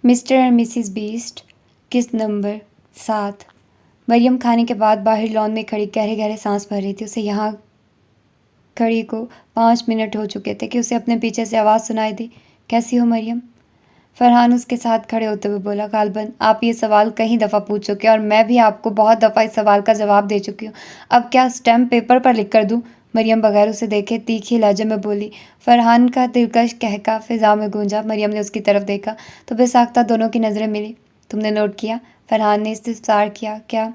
Mister and Mrs beast, किस्त number 7। Maryam खाने के बाद बाहर लॉन में खड़ी गहरे गहरे सांस भर रही थी। उसे यहाँ खड़ी को 5 मिनट हो चुके थे कि उसे अपने पीछे से आवाज़ सुनाई दी, कैसी हो मरियम? फरहान उसके साथ खड़े होते हुए बोला, गालबन आप ये सवाल कई दफ़ा पूछ चुके हैं और मैं भी आपको बहुत दफ़ा इस सवाल का जवाब दे चुकी हूँ। अब क्या स्टैम्प पेपर पर लिख कर दूँ? मरियम बगैर उसे देखे तीखी लहजे में बोली। फरहान का दिलकश कहका फिजा में गूंजा। मरियम ने उसकी तरफ देखा तो बेसाख्ता दोनों की नज़रें मिली। तुमने नोट किया? फरहान ने इस्तफसार किया। क्या?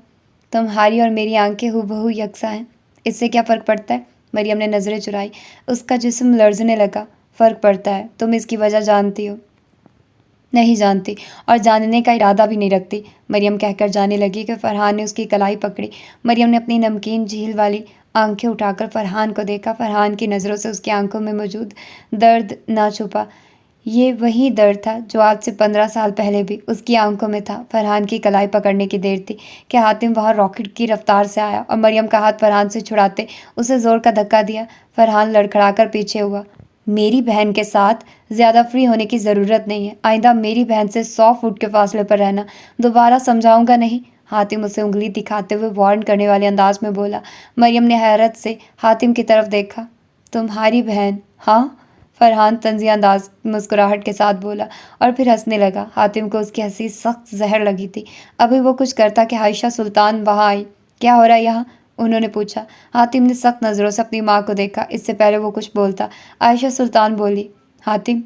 तुम्हारी और मेरी आंखें हूबहू यकसा हैं। इससे क्या फ़र्क पड़ता है? मरियम ने नज़रें चुराई। उसका जिस्म लर्जने लगा। फ़र्क पड़ता है। तुम इसकी वजह जानती हो? नहीं जानती और जानने का इरादा भी नहीं रखती, मरियम कहकर जाने लगी कि फरहान ने उसकी कलाई पकड़ी। मरियम ने अपनी नमकीन झील वाली आंखें उठाकर फरहान को देखा। फरहान की नज़रों से उसकी आंखों में मौजूद दर्द ना छुपा। ये वही दर्द था जो आज से 15 साल पहले भी उसकी आंखों में था। फरहान की कलाई पकड़ने की देर थी कि हातिम वहाँ रॉकेट की रफ्तार से आया और मरियम का हाथ फरहान से छुड़ाते उसे ज़ोर का धक्का दिया। फरहान लड़खड़ाकर पीछे हुआ। मेरी बहन के साथ ज़्यादा फ्री होने की ज़रूरत नहीं है। आइंदा मेरी बहन से 100 फुट के फासले पर रहना। दोबारा समझाऊंगा नहीं। हातिम उसे उंगली दिखाते हुए वार्न करने वाले अंदाज में बोला। मरियम ने हैरत से हातिम की तरफ देखा। तुम्हारी बहन? हाँ, फरहान तंज़िया अंदाज मुस्कुराहट के साथ बोला और फिर हंसने लगा। हातिम को उसकी हंसी सख्त जहर लगी थी। अभी वो कुछ करता कि आयशा सुल्तान वहाँ आई। क्या हो रहा है यहाँ? उन्होंने पूछा। हातिम ने सख्त नज़रों से अपनी माँ को देखा। इससे पहले वो कुछ बोलता आयशा सुल्तान बोली, हातिम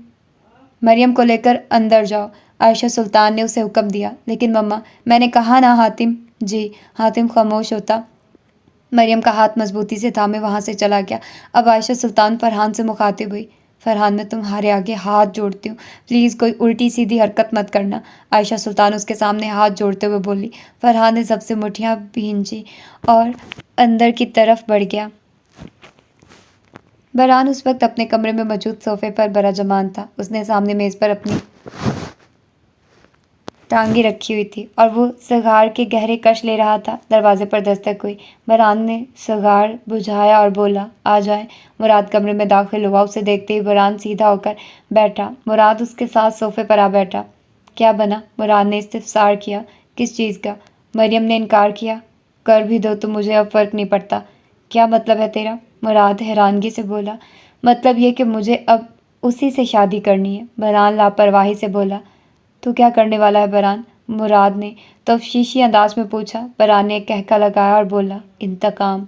मरियम को लेकर अंदर जाओ। आयशा सुल्तान ने उसे हुक्म दिया। लेकिन मम्मा, मैंने कहा ना हातिम। जी। हातिम खामोश होता मरियम का हाथ मजबूती से थामे वहाँ से चला गया। अब आयशा सुल्तान फरहान से मुखातिब हुई। फरहान, मैं तुम्हारे आगे हाथ जोड़ती हूँ, प्लीज़ कोई उल्टी सीधी हरकत मत करना। आयशा सुल्तान उसके सामने हाथ जोड़ते हुए बोली। फरहान ने सबसे मुठ्ठियाँ भींची और अंदर की तरफ बढ़ गया। फरहान उस वक्त अपने कमरे में मौजूद सोफे पर बराजमान था। उसने सामने मेज़ पर अपनी टांगी रखी हुई थी और वो सिगार के गहरे कश ले रहा था। दरवाजे पर दस्तक हुई। फरहान ने सिगार बुझाया और बोला, आ जाए। मुराद कमरे में दाखिल हुआ। उसे देखते ही फरहान सीधा होकर बैठा। मुराद उसके साथ सोफे पर आ बैठा। क्या बना? मुराद ने इस्तफसार किया। किस चीज़ का? मरियम ने इनकार किया। कर भी दो तो मुझे अब फ़र्क नहीं पड़ता। क्या मतलब है तेरा? मुराद हैरानगी से बोला। मतलब ये कि मुझे अब उसी से शादी करनी है। फरहान लापरवाही से बोला। तू क्या करने वाला है बरान? मुराद ने तफ्शीशी अंदाज में पूछा। बरान ने एक कहका लगाया और बोला, इंतकाम।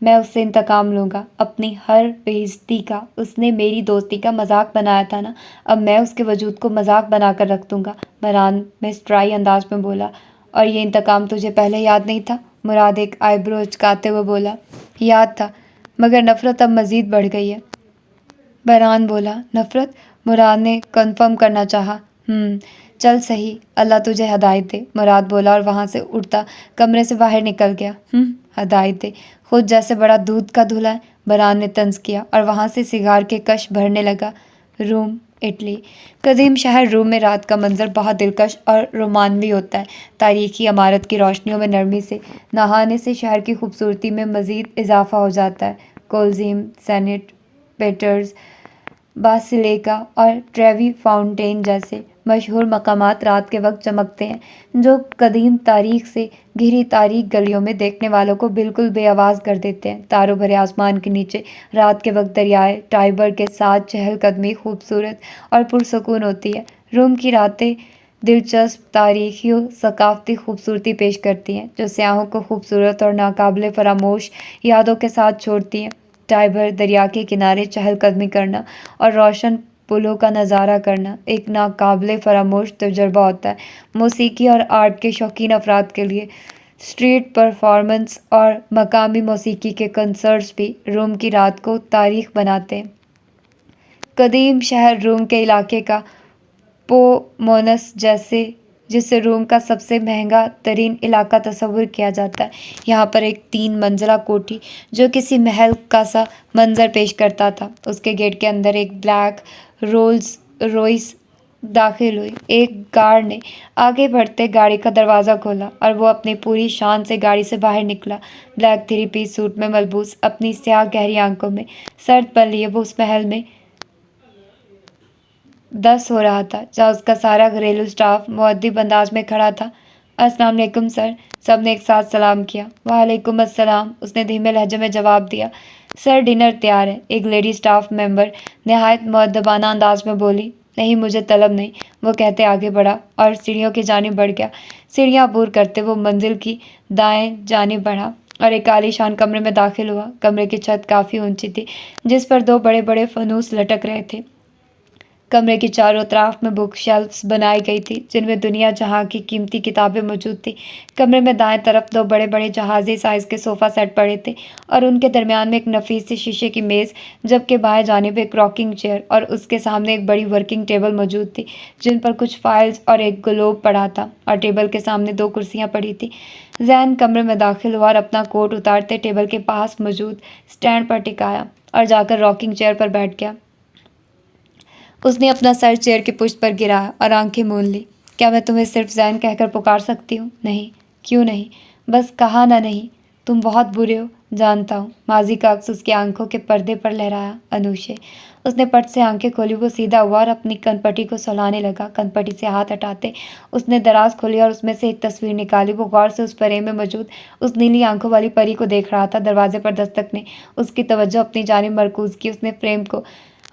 मैं उससे इंतकाम लूँगा, अपनी हर बेइज्जती का। उसने मेरी दोस्ती का मजाक बनाया था ना, अब मैं उसके वजूद को मजाक बनाकर रख दूँगा। बरान मिस्ट्राई अंदाज में बोला। और ये इंतकाम तुझे पहले याद नहीं था? मुराद एक आईब्रो उचकाते हुए बोला। याद था, मगर नफ़रत अब मज़ीद बढ़ गई है। बरान बोला। नफ़रत? मुराद ने कन्फर्म करना चाहा। चल सही, अल्लाह तुझे हदायत दे, मुराद बोला और वहाँ से उठता कमरे से बाहर निकल गया। हदायत दे, खुद जैसे बड़ा दूध का धुला है, बरान ने तंज किया और वहाँ से सिगार के कश भरने लगा। Room, Italy. कदीम शहर रूम में रात का मंजर बहुत दिलकश और रोमानवी होता है। तारीखी इमारत की रोशनियों में नरमी से नहाने से शहर की खूबसूरती में मज़ीद इजाफा हो जाता है। कोलजीम, सेनेट पेटर्स, बासिलिका और ट्रेवी फाउंटेन जैसे मशहूर मकामात रात के वक्त चमकते हैं, जो कदीम तारीख से घिरी तारीख गलियों में देखने वालों को बिल्कुल बेआवाज़ कर देते हैं। तारों भरे आसमान के नीचे रात के वक्त दरियाए टाइबर के साथ चहलकदमी खूबसूरत और पुरसकून होती है। रोम की रातें दिलचस्प तारीखी और सकाफती खूबसूरती पेश करती हैं, जो सयाहों को खूबसूरत और नाकाबिले फरामोश यादों के साथ छोड़ती हैं। टाइबर दरिया के किनारे चहलकदमी करना और रोशन पुलों का नज़ारा करना एक नाकाबिले फरामोश तजुर्बा होता है। मौसीकी और आर्ट के शौकीन अफराद के लिए स्ट्रीट परफॉर्मेंस और मकामी मौसीकी के कंसर्ट्स भी रोम की रात को तारीख बनाते हैं। कदीम शहर रोम के इलाके का पोमोनस जिसे रोम का सबसे महंगा तरीन इलाका तस्वुर किया जाता है। यहाँ पर एक 3 मंजिला कोठी जो किसी महल का सा मंजर पेश करता था। उसके गेट के अंदर एक ब्लैक रोल्स रॉयस दाखिल हुई। एक गार्ड ने आगे बढ़ते गाड़ी का दरवाज़ा खोला और वो अपनी पूरी शान से गाड़ी से बाहर निकला। ब्लैक 3-पीस सूट में मलबूस, अपनी स्याह गहरी आंखों में सर्द पन लिए वो उस महल में 10 हो रहा था, जहाँ उसका सारा घरेलू स्टाफ मुअद्दिब अंदाज में खड़ा था। अस्सलाम वालेकुम सर, सबने एक साथ सलाम किया। वालेकुम अस्सलाम, उसने धीमे लहजे में जवाब दिया। सर डिनर तैयार है, एक लेडी स्टाफ मेंबर नहायत मुअद्दबाना अंदाज में बोली। नहीं, मुझे तलब नहीं, वो कहते आगे बढ़ा और सीढ़ियों की जानिब बढ़ गया। सीढ़ियाँ अबूर करते वो मंजिल की दाएं जानिब बढ़ा और एक आलीशान कमरे में दाखिल हुआ। कमरे की छत काफ़ी ऊंची थी, जिस पर 2 बड़े बड़े फनूस लटक रहे थे। कमरे की चारों तरफ में बुक शेल्फ्स बनाई गई थी, जिनमें दुनिया जहाँ की कीमती किताबें मौजूद थी। कमरे में दाएं तरफ 2 बड़े बड़े जहाजी साइज के सोफ़ा सेट पड़े थे और उनके दरमियान में एक नफीस सी शीशे की मेज़, जबकि बाएं जानिब एक रॉकिंग चेयर और उसके सामने एक बड़ी वर्किंग टेबल मौजूद थी, जिन पर कुछ फाइल्स और एक ग्लोब पड़ा था और टेबल के सामने 2 कुर्सियाँ पड़ी थी। जैन कमरे में दाखिल हुआ और अपना कोट उतारते टेबल के पास मौजूद स्टैंड पर टिकाया और जाकर रॉकिंग चेयर पर बैठ गया। उसने अपना सर चेयर की पुष्ट पर गिराया और आंखें मूंद ली। क्या मैं तुम्हें सिर्फ जैन कहकर पुकार सकती हूँ? नहीं। क्यों नहीं? बस कहा ना नहीं। तुम बहुत बुरे हो, जानता हूँ। माजी का अक्स उसकी आंखों के पर्दे पर लहराया। अनुशे। उसने पट से आंखें खोली। वो सीधा हुआ और अपनी कनपटी को सुलाने लगा। कनपटी से हाथ हटाते उसने दराज खोली और उसमें से एक तस्वीर निकाली। वो गौर से उस फ्रेम में मौजूद उस नीली आंखों वाली परी को देख रहा था। दरवाजे पर दस्तक ने उसकी तवज्जो अपनी जानिब मरकूज की। उसने फ्रेम को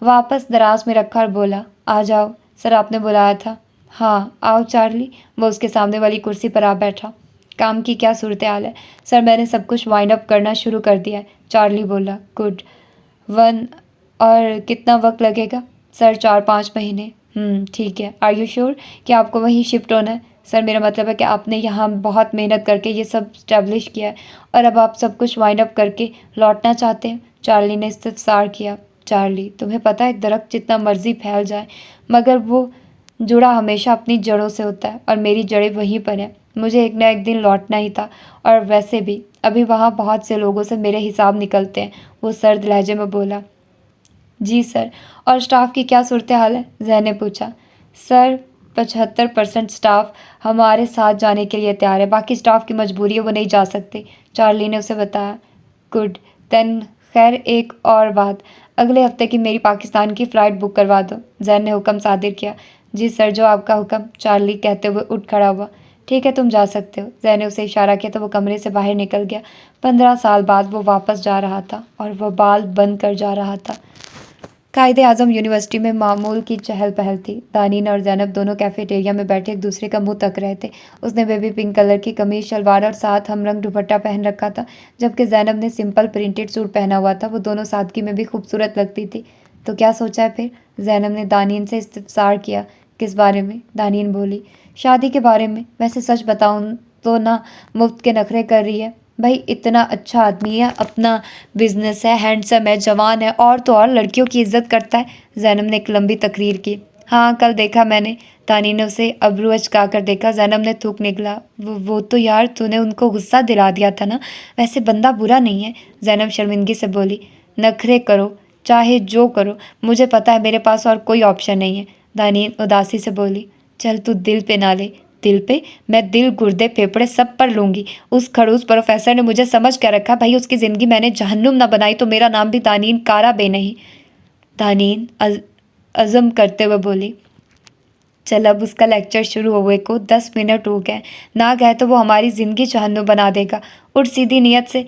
वापस दराज में रखा और बोला, आ जाओ सर, आपने बुलाया था। हाँ आओ चार्ली। वो उसके सामने वाली कुर्सी पर आ बैठा। काम की क्या सूरत हाल है? सर मैंने सब कुछ वाइंड अप करना शुरू कर दिया है, चार्ली बोला। गुड। 1 और कितना वक्त लगेगा? सर 4-5 महीने। ठीक है। आर यू श्योर कि आपको वहीं शिफ्ट होना है? सर मेरा मतलब है कि आपने यहाँ बहुत मेहनत करके ये सब स्टैब्लिश किया है और अब आप सब कुछ वाइंड अप करके लौटना चाहते हैं। चार्ली ने इस्तफसार किया। चार्ली, तुम्हें पता है दरख्त जितना मर्जी फैल जाए मगर वो जुड़ा हमेशा अपनी जड़ों से होता है और मेरी जड़ें वहीं पर हैं। मुझे एक ना एक दिन लौटना ही था और वैसे भी अभी वहाँ बहुत से लोगों से मेरे हिसाब निकलते हैं। वो सर्द लहजे में बोला। जी सर। और स्टाफ की क्या सूरत हाल है? जैन ने पूछा। सर 75% स्टाफ हमारे साथ जाने के लिए तैयार है, बाकी स्टाफ की मजबूरी है, वो नहीं जा सकते, चार्ली ने उसे बताया। गुड। देन खैर एक और बात, अगले हफ्ते की मेरी पाकिस्तान की फ़्लाइट बुक करवा दो, जैन ने हुक्म सादिर किया। जी सर, जो आपका हुक्म, चार्ली कहते हुए उठ खड़ा हुआ। ठीक है, तुम जा सकते हो। जैन ने उसे इशारा किया तो वो कमरे से बाहर निकल गया। 15 साल बाद वो वापस जा रहा था और वह बाल बंद कर जा रहा था। कायदे आज़म यूनिवर्सिटी में मामूल की चहल पहल थी। दानीन और जैनब दोनों कैफेटेरिया में बैठे एक दूसरे का मुंह तक रहे थे। उसने बेबी पिंक कलर की कमीज शलवार और साथ हमरंग दुपट्टा पहन रखा था, जबकि जैनब ने सिंपल प्रिंटेड सूट पहना हुआ था। वो दोनों सादगी में भी खूबसूरत लगती थी। तो क्या सोचा है फिर? जैनब ने दानीन से इस्तफसार किया। किस बारे में? दानीन बोली। शादी के बारे में। वैसे सच बताऊँ तो ना मुफ्त के नखरे कर रही है। भाई इतना अच्छा आदमी है, अपना बिजनेस है, हैंडसम है, जवान है और तो और लड़कियों की इज्जत करता है। जैनब ने एक लंबी तकरीर की। हाँ कल देखा मैंने। तानी ने उसे अब्रू अचका कर देखा। जैनब ने थूक निकला। वो तो यार तूने उनको गुस्सा दिला दिया था ना, वैसे बंदा बुरा नहीं है। जैनब शर्मिंदगी से बोली। नखरे करो चाहे जो करो, मुझे पता है मेरे पास और कोई ऑप्शन नहीं है। दानी उदासी से बोली। चल तू दिल पे ना ले। दिल पे? मैं दिल गुर्दे फेफड़े सब पर लूँगी। उस खड़ूस प्रोफेसर ने मुझे समझ क्या रखा भाई, उसकी ज़िंदगी मैंने जहन्नुम ना बनाई तो मेरा नाम भी दानीन कारा बे नहीं। दानीन अज़म करते हुए बोली। चल अब उसका लेक्चर शुरू हुए को 10 मिनट हो गए, ना गए तो वो हमारी ज़िंदगी जहन्नुम बना देगा। उठ सीधी नीयत से।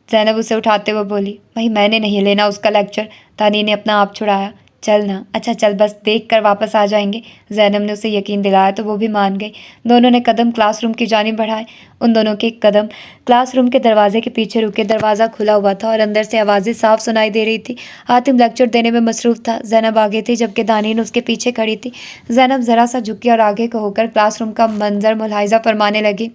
जैनब उसे उठाते हुए बोली। भाई मैंने नहीं लेना उसका लेक्चर। दानीन ने अपना आप छुड़ाया। चल ना। अच्छा चल, बस देख कर वापस आ जाएंगे। जैनब ने उसे यकीन दिलाया तो वो भी मान गई। दोनों ने कदम क्लासरूम की जानिब बढ़ाए। उन दोनों के कदम क्लासरूम के दरवाजे के पीछे रुके। दरवाज़ा खुला हुआ था और अंदर से आवाज़ें साफ सुनाई दे रही थी। हातिम लेक्चर देने में मसरूफ़ था। जैनब आगे थी जबकि दानीन उसके पीछे खड़ी थी। जैनब ज़रा सा झुकी और आगे को होकर क्लासरूम का मंजर मुलाहिजा फरमाने लगी।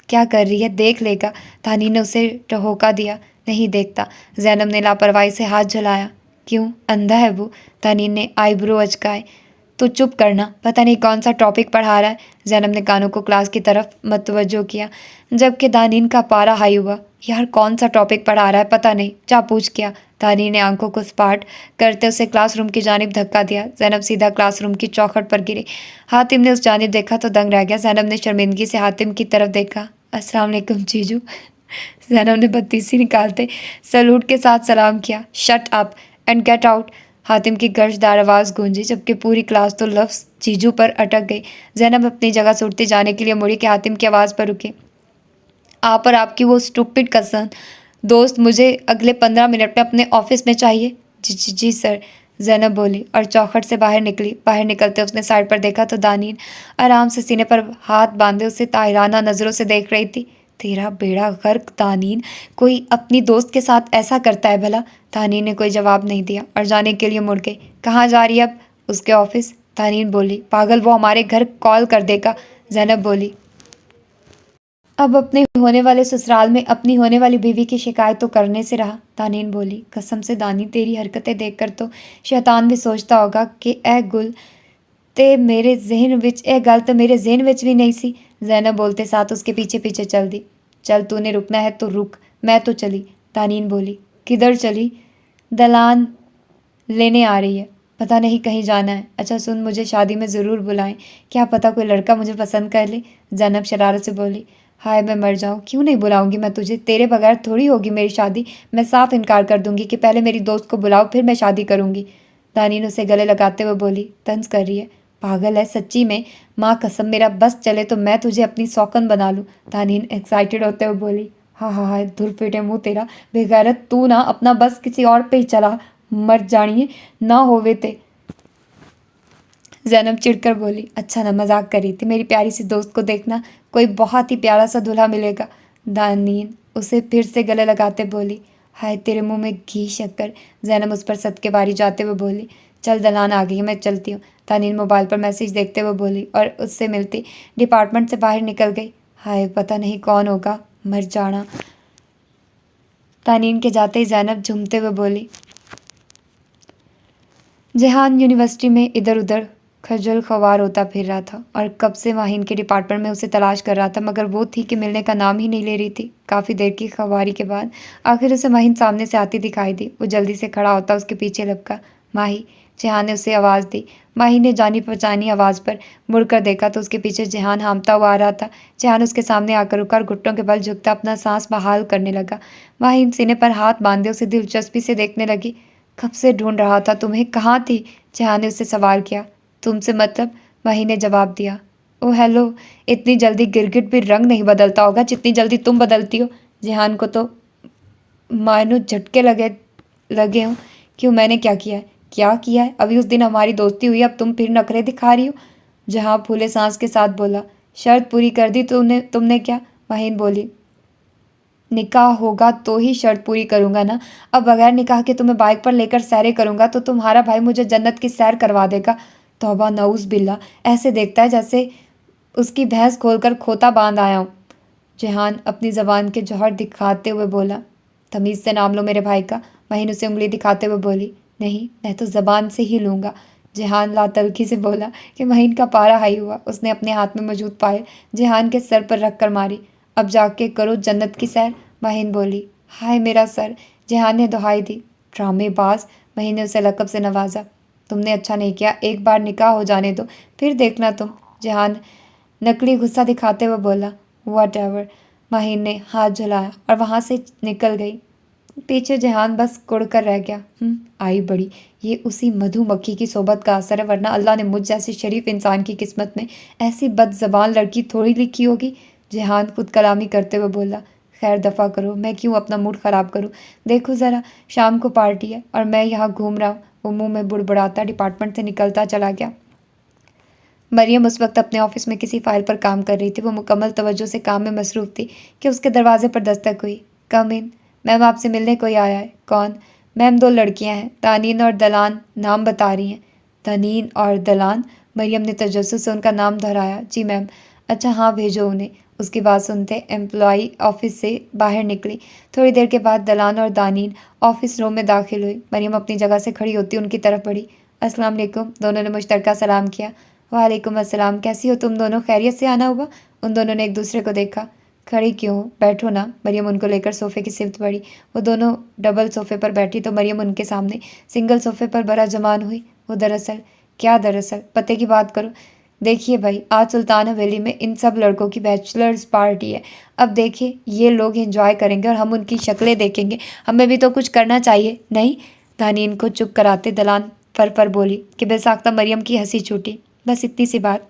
क्या कर रही है, देख लेगा। दानीन ने उसे टहोका दिया। नहीं देखता। जैनब ने लापरवाही से हाथ जलाया। क्यों, अंधा है वो? दानीन ने आईब्रो अचकाए। तो चुप करना, पता नहीं कौन सा टॉपिक पढ़ा रहा है। जैनब ने कानों को क्लास की तरफ मतवज्जो किया, जबकि दानीन का पारा हाई हुआ। यार कौन सा टॉपिक पढ़ा रहा है पता नहीं, जा पूछ क्या। दानीन ने आंखों को सपाट करते उसे क्लासरूम की जानिब धक्का दिया। जैनब सीधा क्लासरूम की चौखट पर गिरी। हातिम ने उस जानिब देखा तो दंग रह गया। जैनब ने शर्मिंदगी से हातिम की तरफ देखा। अस्सलाम वालेकुम जीजू। जैनब ने बत्तीसी निकालते सैल्यूट के साथ सलाम किया। Shut up and get out. Hatim की गर्जदार आवाज़ गूंजी, जबकि पूरी क्लास तो लफ्ज़ जीजू पर अटक गई। ज़ैनब अपनी जगह से उठती जाने के लिए मुड़ी कि हातिम की आवाज़ पर रुके। आप और आपकी वो स्टूपिड कज़न दोस्त मुझे अगले 15 मिनट में अपने ऑफिस में चाहिए। जी जी जी सर, ज़ैनब बोली और चौखट से बाहर निकली। बाहर निकलते उसने साइड पर देखा तो दानीन आराम से सीने पर हाथ बांधे उसे ताहिराना नज़रों से देख रही थी। तेरा बेड़ा गर्क दानीन, कोई अपनी दोस्त के साथ ऐसा करता है भला? दानीन ने कोई जवाब नहीं दिया और जाने के लिए मुड़ गई। कहाँ जा रही है अब? उसके ऑफिस। दानीन बोली, पागल, वो हमारे घर कॉल कर देगा। ज़ैनब बोली, अब अपने होने वाले ससुराल में अपनी होने वाली बीवी की शिकायत तो करने से रहा। दानीन बोली, कसम से दानी, तेरी हरकतें देखकर तो शैतान भी सोचता होगा कि ए गुल ते मेरे जहन विच ए गल तो मेरे जहन विच भी नहीं सी। ज़ैनब बोलते साथ उसके पीछे पीछे चल दी। चल, तूने रुकना है तो रुक, मैं तो चली। दानीन बोली, किधर चली? दलान लेने आ रही है, पता नहीं कहीं जाना है। अच्छा सुन, मुझे शादी में ज़रूर बुलाएं, क्या पता कोई लड़का मुझे पसंद कर ले। ज़ैनब शरारत से बोली, हाय मैं मर जाऊँ, क्यों नहीं बुलाऊंगी मैं तुझे? तेरे बगैर थोड़ी होगी मेरी शादी। मैं साफ इनकार कर दूंगी कि पहले मेरी दोस्त को बुलाओ फिर मैं शादी करूंगी। दानीन उसे गले लगाते हुए बोली, तंज कर रही है? पागल है सच्ची में, माँ कसम, मेरा बस चले तो मैं तुझे अपनी सौकन बना लूँ। दानीन एक्साइटेड होते हुए बोली, हाँ हाँ हाँ, धुर फिटे मुँह तेरा बेगैरत, तू ना अपना बस किसी और पे ही चला, मर जानिए ना होवे ते। ज़ैनब चिढ़कर बोली, अच्छा ना, मजाक कर रही थी, मेरी प्यारी सी दोस्त को देखना, कोई बहुत ही प्यारा सा दूल्हा मिलेगा। दानीन उसे फिर से गले लगाते बोली, हाय तेरे मुंह में घी शक्कर। ज़ैनब उस पर सदके बारी जाते हुए बोली, चल दलान आ गई है, मैं चलती हूँ। दानीन मोबाइल पर मैसेज देखते हुए बोली और उससे मिलती डिपार्टमेंट से बाहर निकल गई। हाय पता नहीं कौन होगा, मर जाना। दानीन के जाते ही ज़ैनब झूमते हुए बोली, जेहान यूनिवर्सिटी में इधर उधर खजल ख्वार होता फिर रहा था और कब से माहिन के डिपार्टमेंट में उसे तलाश कर रहा था, मगर वो थी कि मिलने का नाम ही नहीं ले रही थी। काफ़ी देर की ख्वारी के बाद आखिर उसे माहिन सामने से आती दिखाई दी। वो जल्दी से खड़ा होता उसके पीछे लपका। माही, जेहान ने उसे आवाज़ दी। माही ने जानी पहचानी आवाज़ पर मुड़कर देखा तो उसके पीछे जेहान हामता हुआ आ रहा था। जेहान उसके सामने आकर रुका और घुट्टों के बल झुकता अपना सांस बहाल करने लगा। माहिन सीने पर हाथ बांधे उसे दिलचस्पी से देखने लगी। कब से ढूंढ रहा था तुम्हें, कहाँ थी? जेहान ने उससे सवाल किया। तुमसे मतलब? माही ने जवाब दिया। ओह हेलो, इतनी जल्दी गिरगिट भी रंग नहीं बदलता होगा जितनी जल्दी तुम बदलती हो। जेहान को तो मानो झटके लगे लगे हों। क्यों, मैंने क्या किया है? क्या किया है? अभी उस दिन हमारी दोस्ती हुई, अब तुम फिर नखरे दिखा रही हो। जहाँ फूले सांस के साथ बोला। शर्त पूरी कर दी तुमने क्या? माहिन बोली, निकाह होगा तो ही शर्त पूरी करूंगा ना। अब बगैर निकाह के तुम्हें बाइक पर लेकर सैरे करूंगा तो तुम्हारा भाई मुझे जन्नत की सैर करवा देगा। तौबा नऊज बिल्ला, ऐसे देखता है जैसे उसकी भैंस खोलकर खोता बांध आया हूँ। जेहान अपनी जबान के जौहर दिखाते हुए बोला, तमीज़ से नाम लो मेरे भाई का। महीन उसे उंगली दिखाते हुए बोली, नहीं मैं तो जबान से ही लूँगा। जेहान लातल्खी से बोला कि महीन का पारा हाई हुआ। उसने अपने हाथ में मौजूद पायल जेहान के सर पर रख कर मारी। अब जाके करो जन्नत की सैर। महीन बोली, हाय मेरा सर। जेहान ने दुहाई दी। ड्रामेबाज, महीन ने उसे लकब से नवाजा। तुमने अच्छा नहीं किया, एक बार निकाह हो जाने दो फिर देखना तुम। जेहान नकली गुस्सा दिखाते हुए बोला, वट एवर। माहिन ने हाथ झुलाया और वहाँ से निकल गई। पीछे जेहान बस कुड़ कर रह गया। आई बड़ी, ये उसी मधुमक्खी की सोबत का असर है, वरना अल्लाह ने मुझ जैसे शरीफ इंसान की किस्मत में ऐसी बदजबान लड़की थोड़ी लिखी होगी। जेहान खुद कलामी करते हुए बोला, खैर दफ़ा करो, मैं क्यों अपना मूड ख़राब करूं? देखो ज़रा, शाम को पार्टी है और मैं यहाँ घूम रहा हूँ। वो मुँह में बुड़बुड़ाता डिपार्टमेंट से निकलता चला गया। मरियम उस वक्त अपने ऑफिस में किसी फाइल पर काम कर रही थी। वो मुकम्मल तवज्जो से काम में मसरूफ़ थी कि उसके दरवाजे पर दस्तक हुई। कम इन, मैम आपसे मिलने कोई आया है। कौन? मैम दो लड़कियां हैं, तानीन और दलान, नाम बता रही हैं। तनीन और दलान? मरियम ने तजस्सुस से उनका नाम दोहराया। जी मैम। अच्छा हाँ, भेजो उन्हें। उसकी बात सुनते एम्प्लॉई ऑफिस से बाहर निकली। थोड़ी देर के बाद दलान और दानीन ऑफिस रूम में दाखिल हुई। मरियम अपनी जगह से खड़ी होती उनकी तरफ बढ़ी। अस्सलाम वालेकुम। दोनों ने मुश्तरका सलाम किया। वालेकुम अस्सलाम, कैसी हो तुम दोनों, खैरियत से आना हुआ? उन दोनों ने एक दूसरे को देखा। खड़ी क्यों हो, बैठो ना। मरियम उनको लेकर सोफ़े की सिफ्त बढ़ी। वो दोनों डबल सोफ़े पर बैठी तो मरियम उनके सामने सिंगल सोफ़े पर बरा जमान हुई। वो दरअसल पते की बात करो। देखिए भाई, आज सुल्तान हवेली में इन सब लड़कों की बैचलर्स पार्टी है। अब देखिए, ये लोग एंजॉय करेंगे और हम उनकी शक्लें देखेंगे। हमें भी तो कुछ करना चाहिए नहीं? दानीन को चुप कराते दलान पर बोली कि बेसाख्ता मरियम की हंसी छूटी। बस इतनी सी बात।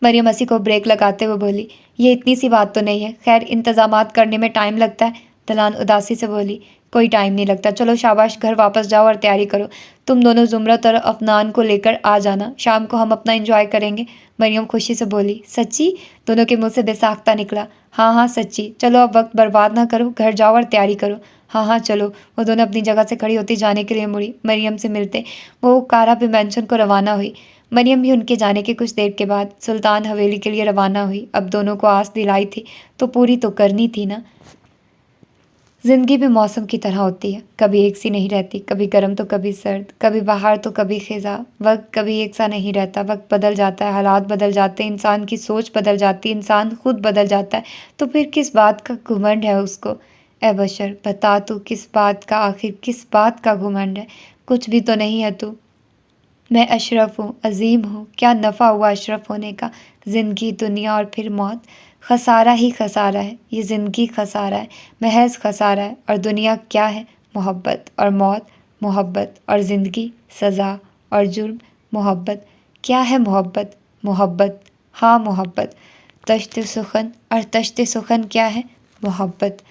मरियम हंसी को ब्रेक लगाते हुए बोली, ये इतनी सी बात तो नहीं है, खैर इंतजामात करने में टाइम लगता है। दलान उदासी से बोली, कोई टाइम नहीं लगता, चलो शाबाश घर वापस जाओ और तैयारी करो। तुम दोनों जुमरत और अफनान को लेकर आ जाना, शाम को हम अपना एंजॉय करेंगे। मरियम खुशी से बोली, सच्ची? दोनों के मुंह से बेसाख्ता निकला, हाँ हाँ सच्ची। चलो अब वक्त बर्बाद ना करो, घर जाओ और तैयारी करो। हाँ हाँ चलो। वो दोनों अपनी जगह से खड़ी होती जाने के लिए मुड़ी। मरियम से मिलते वो कारा पे मैंशन को रवाना हुई। मरियम भी उनके जाने के कुछ देर के बाद सुल्तान हवेली के लिए रवाना हुई। अब दोनों को आस दिलाई थी तो पूरी तो करनी थी ना। जिंदगी भी मौसम की तरह होती है, कभी एक सी नहीं रहती, कभी गर्म तो कभी सर्द, कभी बाहर तो कभी खिजा। वक्त कभी एक सा नहीं रहता, वक्त बदल जाता है, हालात बदल जाते हैं, इंसान की सोच बदल जाती है, इंसान खुद बदल जाता है। तो फिर किस बात का घुमंड है उसको? ए बशर बता तू किस बात का, आखिर किस बात का घुमंड है? कुछ भी तो नहीं है तू। मैं अशरफ हूँ, अजीम हूँ, क्या नफ़ा हुआ अशरफ होने का? ज़िंदगी, दुनिया और फिर मौत, खसारा ही खसारा है। ये ज़िंदगी खसारा है, महज खसारा है। और दुनिया क्या है? मोहब्बत और मौत, मोहब्बत और ज़िंदगी, सज़ा और जुर्म, मोहब्बत। क्या है मोहब्बत? मोहब्बत, हाँ मोहब्बत। तश्त सुखन, और तश्त सुखन क्या है? मोहब्बत।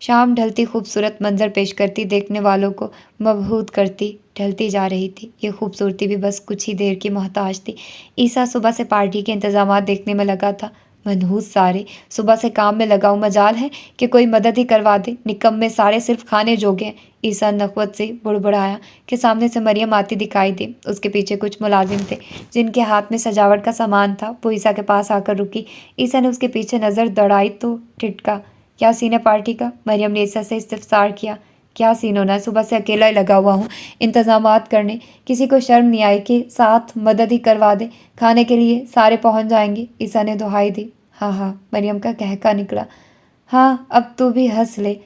शाम ढलती खूबसूरत मंजर पेश करती, देखने वालों को मबहूत करती ढलती जा रही थी। ये खूबसूरती भी बस कुछ ही देर की मोहताज थी। ईसा सुबह से पार्टी के इंतजामात देखने में लगा था। मनहूस सारे, सुबह से काम में लगा हूँ, मजाल है कि कोई मदद ही करवा दे। निकम्मे सारे सिर्फ खाने जोगे हैं। ईसा नखवत से बुड़बुड़ाया कि सामने से मरियम आती दिखाई दी। उसके पीछे कुछ मुलाजिम थे जिनके हाथ में सजावट का सामान था। वो ईसा के पास आकर रुकी। ईसा ने उसके पीछे नज़र दौड़ाई तो टिटका। क्या सीन है पार्टी का? मरियम ने ईसा से इस्तफसार किया। क्या सीन होना है, सुबह से अकेला ही लगा हुआ हूँ इंतजामात करने। किसी को शर्म नहीं आई कि साथ मदद ही करवा दे? खाने के लिए सारे पहुँच जाएंगे। ईसा ने दुहाई दी। हाँ हाँ, मरियम का कहका निकला। हाँ अब तू भी हंस ले,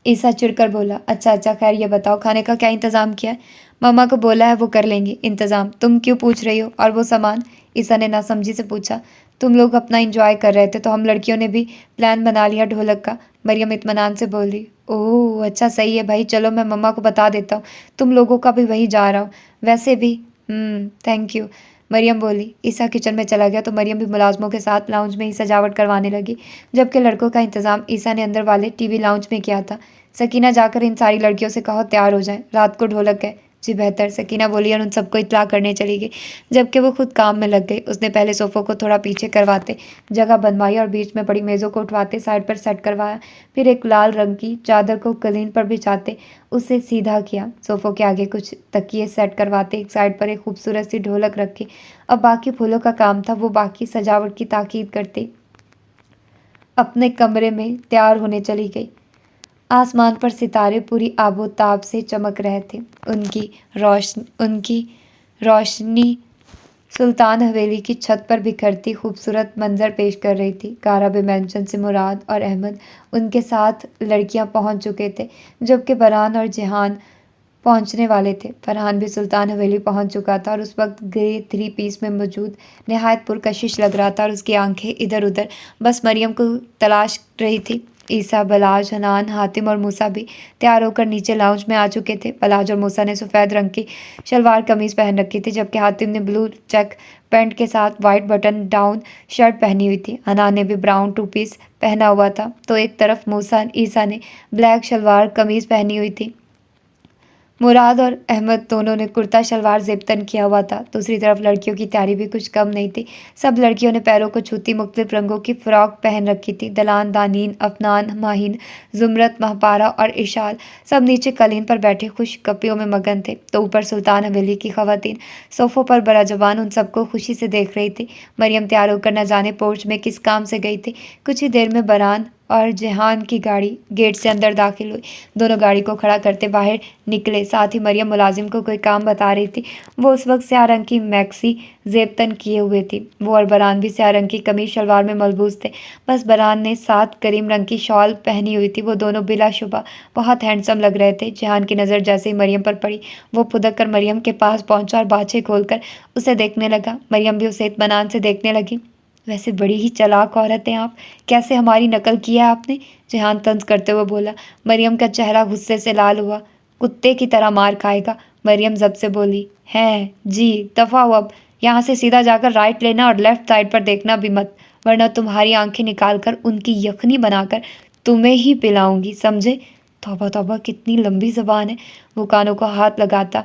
ईसा चिढ़कर बोला। अच्छा अच्छा, खैर ये बताओ खाने का क्या इंतज़ाम किया है? मम्मा को बोला है, वो कर लेंगे इंतज़ाम, तुम क्यों पूछ रही हो? और वो सामान? ईसा ने नासमझी से पूछा। तुम लोग अपना एंजॉय कर रहे थे तो हम लड़कियों ने भी प्लान बना लिया ढोलक का। मरियम इत्मीनान से बोली। ओह अच्छा सही है भाई, चलो मैं मम्मा को बता देता हूँ, तुम लोगों का भी वही जा रहा हूँ वैसे भी। थैंक यू, मरियम बोली। ईसा किचन में चला गया तो मरियम भी मुलाजमों के साथ लाउंज में ही सजावट करवाने लगी, जबकि लड़कों का इंतज़ाम ईसा ने अंदर वाले टीवी लाउंज में किया था। सकीना जाकर इन सारी लड़कियों से कहो तैयार हो जाएं, रात को ढोलक है। जी बेहतर, सकीना बोली और उन सबको इत्तला करने चली गई, जबकि वो खुद काम में लग गई। उसने पहले सोफ़ों को थोड़ा पीछे करवाते जगह बनवाई और बीच में पड़ी मेज़ों को उठवाते साइड पर सेट करवाया। फिर एक लाल रंग की चादर को कलीन पर बिछाते उसे सीधा किया। सोफ़ों के आगे कुछ तकिए सेट करवाते, एक साइड पर एक खूबसूरत सी ढोलक रखी। अब बाकी फूलों का काम था, वो बाकी सजावट की ताकीद करते अपने कमरे में तैयार होने चली गई। आसमान पर सितारे पूरी आबोताब से चमक रहे थे। उनकी रोशनी सुल्तान हवेली की छत पर बिखरती खूबसूरत मंजर पेश कर रही थी। काराबे मैंशन से मुराद और अहमद उनके साथ लड़कियां पहुंच चुके थे, जबकि बरान और जिहान पहुंचने वाले थे। फरहान भी सुल्तान हवेली पहुंच चुका था और उस वक्त ग्रे 3 पीस में मौजूद नहायत पुरकशिश लग रहा था और उसकी आंखें इधर उधर बस मरियम को तलाश रही थी। ईसा, बलाज, हनान, हातिम और मूसा भी तैयार होकर नीचे लाउंज में आ चुके थे। बलाज और मूसा ने सफ़ेद रंग की शलवार कमीज़ पहन रखी थी, जबकि हातिम ने ब्लू चेक पैंट के साथ वाइट बटन डाउन शर्ट पहनी हुई थी। हनान ने भी ब्राउन 2 पीस पहना हुआ था। तो एक तरफ मूसा ईसा ने ब्लैक शलवार कमीज़ पहनी हुई थी। मुराद और अहमद दोनों ने कुर्ता शलवार ज़ेबतन किया हुआ था। दूसरी तरफ लड़कियों की तैयारी भी कुछ कम नहीं थी। सब लड़कियों ने पैरों को छूती मुख्तलिफ रंगों की फ़्रॉक पहन रखी थी। दलान, दानीन, अफनान, माहिन, जुमरत, महपारा और इशाल सब नीचे कलीन पर बैठे खुश गप्पियों में मगन थे। तो ऊपर सुल्तान हवेली की ख़वातीन सोफ़ों पर बरा जबान उन सबको खुशी से देख रही थी। मरियम तैयार होकर न जाने पोर्च में किस काम से गई थी। कुछ ही देर में बरान और जिहान की गाड़ी गेट से अंदर दाखिल हुई। दोनों गाड़ी को खड़ा करते बाहर निकले। साथ ही मरियम मुलाजिम को कोई काम बता रही थी। वो उस वक्त स्याह रंग की मैक्सी ज़ेबतन किए हुए थी। वो और बरान भी स्याह रंग की कमीज शलवार में मलबूस थे। बस बरान ने साथ करीम रंग की शॉल पहनी हुई थी। वो दोनों बिलाशुबा बहुत हैंडसम लग रहे थे। जिहान की नज़र जैसे ही मरियम पर पड़ी, वो फुदक कर मरियम के पास पहुंचा और बाछे खोलकर उसे देखने लगा। मरियम भी उसे इत्मीनान से देखने लगी। वैसे बड़ी ही चालाक औरत हैं आप, कैसे हमारी नकल की है आपने? जिहान तंज करते हुए बोला। मरियम का चेहरा गुस्से से लाल हुआ। कुत्ते की तरह मार खाएगा। मरियम जब से बोली। है जी, दफ़ा हो अब। यहाँ से सीधा जाकर राइट लेना और लेफ्ट साइड पर देखना भी मत, वरना तुम्हारी आंखें निकालकर उनकी यखनी बनाकर तुम्हें ही पिलाऊंगी, समझे? तौबा तौबा, कितनी लंबी ज़बान है। वो कानों को हाथ लगाता,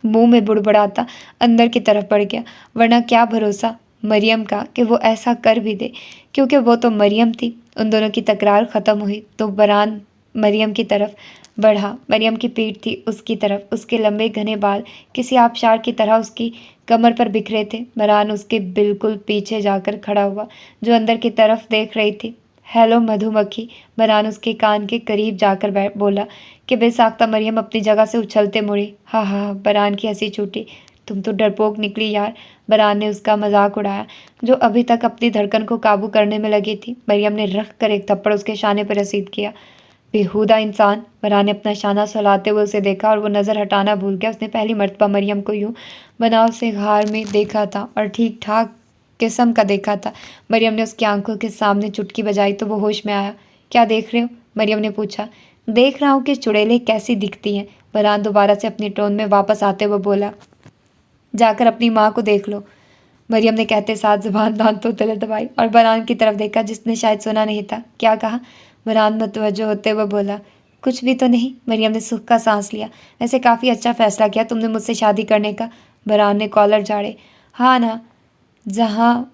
मुंह में बुड़बुड़ाता अंदर की तरफ बढ़ गया। वरना क्या भरोसा मरियम का कि वो ऐसा कर भी दे, क्योंकि वो तो मरियम थी। उन दोनों की तकरार ख़त्म हुई तो बरहान मरियम की तरफ बढ़ा। मरियम की पीठ थी उसकी तरफ, उसके लंबे घने बाल किसी आबशार की तरह उसकी कमर पर बिखरे थे। बरहान उसके बिल्कुल पीछे जाकर खड़ा हुआ, जो अंदर की तरफ देख रही थी। हेलो मधुमक्खी, बरहान उसके कान के करीब जाकर बोला कि बेसाख्ता मरियम अपनी जगह से उछलते मुड़ी। हाँ हाँ, बरहान की हंसी छूटी। तुम तो डरपोक निकली यार, बरहान ने उसका मजाक उड़ाया, जो अभी तक अपनी धड़कन को काबू करने में लगी थी। मरियम ने रख कर एक थप्पड़ उसके शाने पर रसीद किया। बेहुदा इंसान। बरहान ने अपना शाना सहलाते हुए उसे देखा और वो नज़र हटाना भूल गया। उसने पहली मर्तबा मरियम को यूं बनाव से घार में देखा था और ठीक ठाक किस्म का देखा था। मरियम ने उसकी आंखों के सामने चुटकी बजाई तो वो होश में आया। क्या देख रहे हो? मरियम ने पूछा। देख रहा हूँ कि चुड़ैलें कैसी दिखती हैं, बरहान दोबारा से अपनी टोन में वापस आते हुए बोला। जाकर अपनी माँ को देख लो, मरियम ने कहते साथ जुबान दांतों तले दबाई और बरहान की तरफ देखा, जिसने शायद सुना नहीं था। क्या कहा? बरहान मुतवज्जो होते हुए बोला। कुछ भी तो नहीं। मरियम ने सुख का सांस लिया। वैसे काफ़ी अच्छा फैसला किया तुमने मुझसे शादी करने का। बरहान ने कॉलर झाड़े। हाँ ना, जहाँ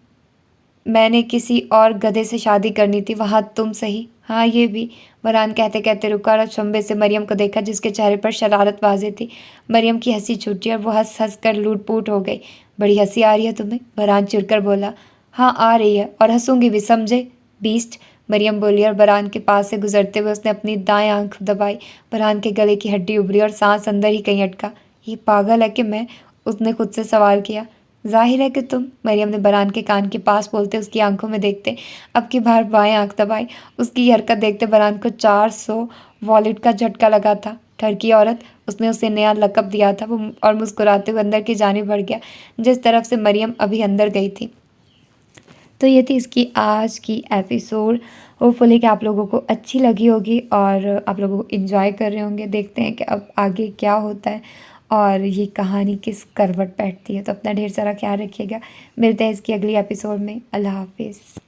मैंने किसी और गधे से शादी करनी थी वहाँ तुम सही। हाँ ये भी। बरहान कहते कहते रुका और अचंभे से मरियम को देखा, जिसके चेहरे पर शरारत वाज़ेह थी। मरियम की हंसी छूटी और वो हंस हंस कर लूटपूट हो गई। बड़ी हंसी आ रही है तुम्हें, बरहान चिढ़कर बोला। हाँ आ रही है, और हंसूंगी भी, समझे बीस्ट, मरियम बोली और बरहान के पास से गुजरते हुए उसने अपनी दाएं आंख दबाई। बरहान के गले की हड्डी उभरी और सांस अंदर ही कहीं अटका। ये पागल है कि मैं, उसने खुद से सवाल किया। जाहिर है कि तुम, मरियम ने बरहान के कान के पास बोलते उसकी आंखों में देखते अब की बार बाएं आंख दबाई। उसकी हरकत देखते बरहान को 400 वॉलेट का झटका लगा था। ठरकी औरत, उसने उसे नया लक़ब दिया था वो, और मुस्कुराते हुए अंदर की जानिब बढ़ गया, जिस तरफ से मरियम अभी अंदर गई थी। तो ये थी इसकी आज की एपिसोड। होपफुली कि आप लोगों को अच्छी लगी होगी और आप लोगों को इन्जॉय कर रहे होंगे। देखते हैं कि अब आगे क्या होता है और ये कहानी किस करवट बैठती है। तो अपना ढेर सारा ख्याल रखिएगा। मिलते हैं इसकी अगली एपिसोड में। अल्लाह हाफिज़।